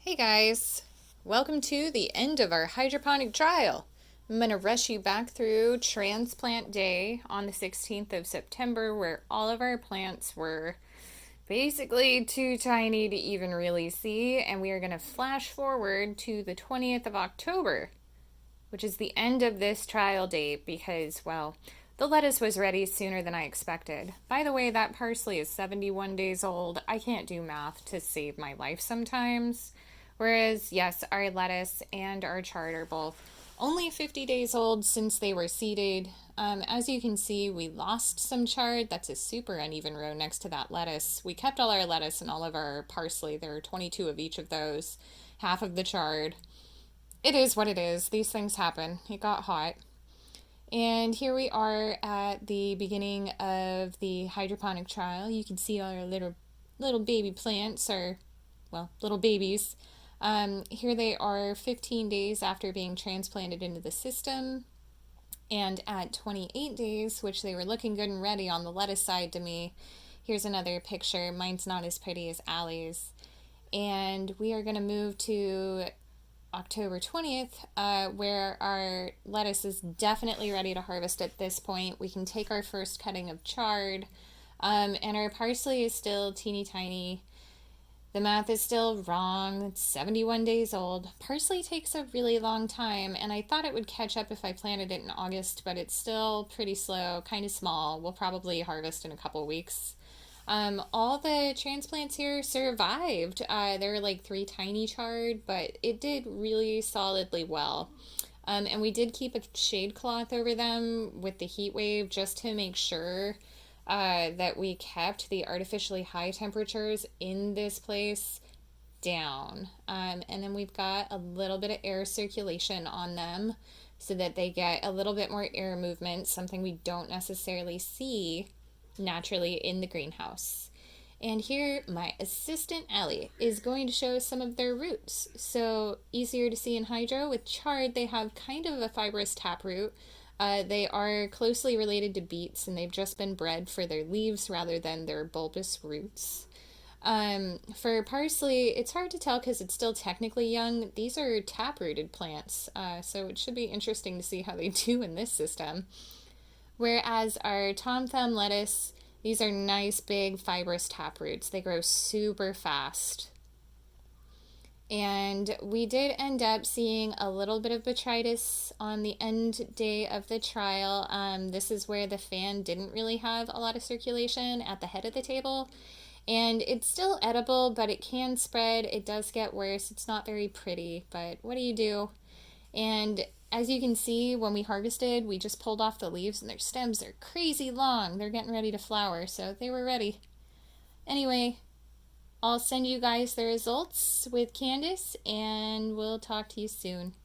Hey guys, welcome to the end of our hydroponic trial. I'm going to rush you back through transplant day on the 16th of September where all of our plants were basically too tiny to even really see, and we are going to flash forward to the 20th of October, which is the end of this trial date because, well, the lettuce was ready sooner than I expected. By the way, that parsley is 71 days old. I can't do math to save my life sometimes. Whereas, yes, our lettuce and our chard are both only 50 days old since they were seeded. As you can see, we lost some chard. That's a super uneven row next to that lettuce. We kept all our lettuce and all of our parsley. There are 22 of each of those, half of the chard. It is what it is. These things happen. It got hot. And here we are at the beginning of the hydroponic trial. You can see our little baby plants, or, well, little babies. Here they are 15 days after being transplanted into the system. And at 28 days, which they were looking good and ready on the lettuce side to me, here's another picture. Mine's not as pretty as Allie's. And we are going to move to October 20th, where our lettuce is definitely ready to harvest at this point. We can take our first cutting of chard, and our parsley is still teeny tiny. The math is still wrong. It's 71 days old. Parsley takes a really long time, and I thought it would catch up if I planted it in August, but it's still pretty slow, kind of small. We'll probably harvest in a couple weeks. All the transplants here survived. There were like 3 tiny chard, but it did really solidly well. And we did keep a shade cloth over them with the heat wave just to make sure that we kept the artificially high temperatures in this place down. And then we've got a little bit of air circulation on them so that they get a little bit more air movement, something we don't necessarily see naturally in the greenhouse. And here my assistant Ellie is going to show some of their roots. So easier to see in hydro. With chard they have kind of a fibrous taproot. They are closely related to beets, and they've just been bred for their leaves rather than their bulbous roots. For parsley, it's hard to tell because it's still technically young. These are taprooted plants, so it should be interesting to see how they do in this system. Whereas our Tom Thumb lettuce, these are nice, big, fibrous taproots. They grow super fast. And we did end up seeing a little bit of botrytis on the end day of the trial. This is where the fan didn't really have a lot of circulation at the head of the table. And it's still edible, but it can spread. It does get worse. It's not very pretty, but what do you do? And as you can see, when we harvested, we just pulled off the leaves and their stems are crazy long. They're getting ready to flower, so they were ready. Anyway, I'll send you guys the results with Candace, and we'll talk to you soon.